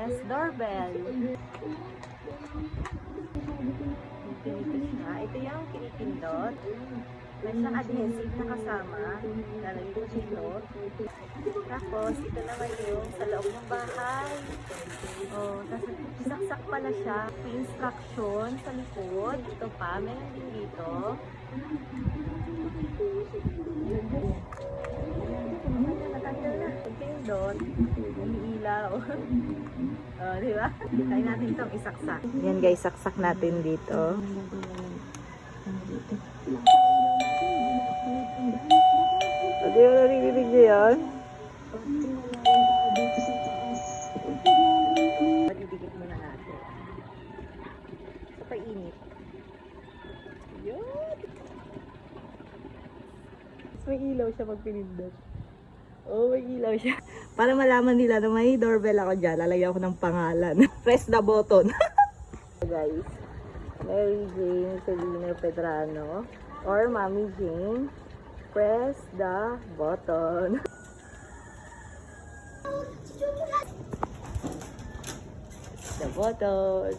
press doorbell. Dito siya. Ito yung pinipindot. May siyang adhesive na kasama. Lalagay ko dito. Tapos, ito naman yung sa loob ng bahay. Oh, tapos isaksak pala siya. May instruction sa likod. Ito pa. Meron din dito. Natanggal na. Pagpindot, umiilaw. Oh, di ba? Try natin itong isaksak. Yan guys, saksak natin dito. Hindi mo narinig niyo yan? Madidikit muna natin. Sa painit. Yun! May ilaw siya pag pinindot. Oh, may ilaw siya. Para malaman nila na may doorbell ako dyan, lalagyan ko ng pangalan. Press the button. Guys, Mary Jane Selena Pedrano or Mommy Jane, press the button. The button.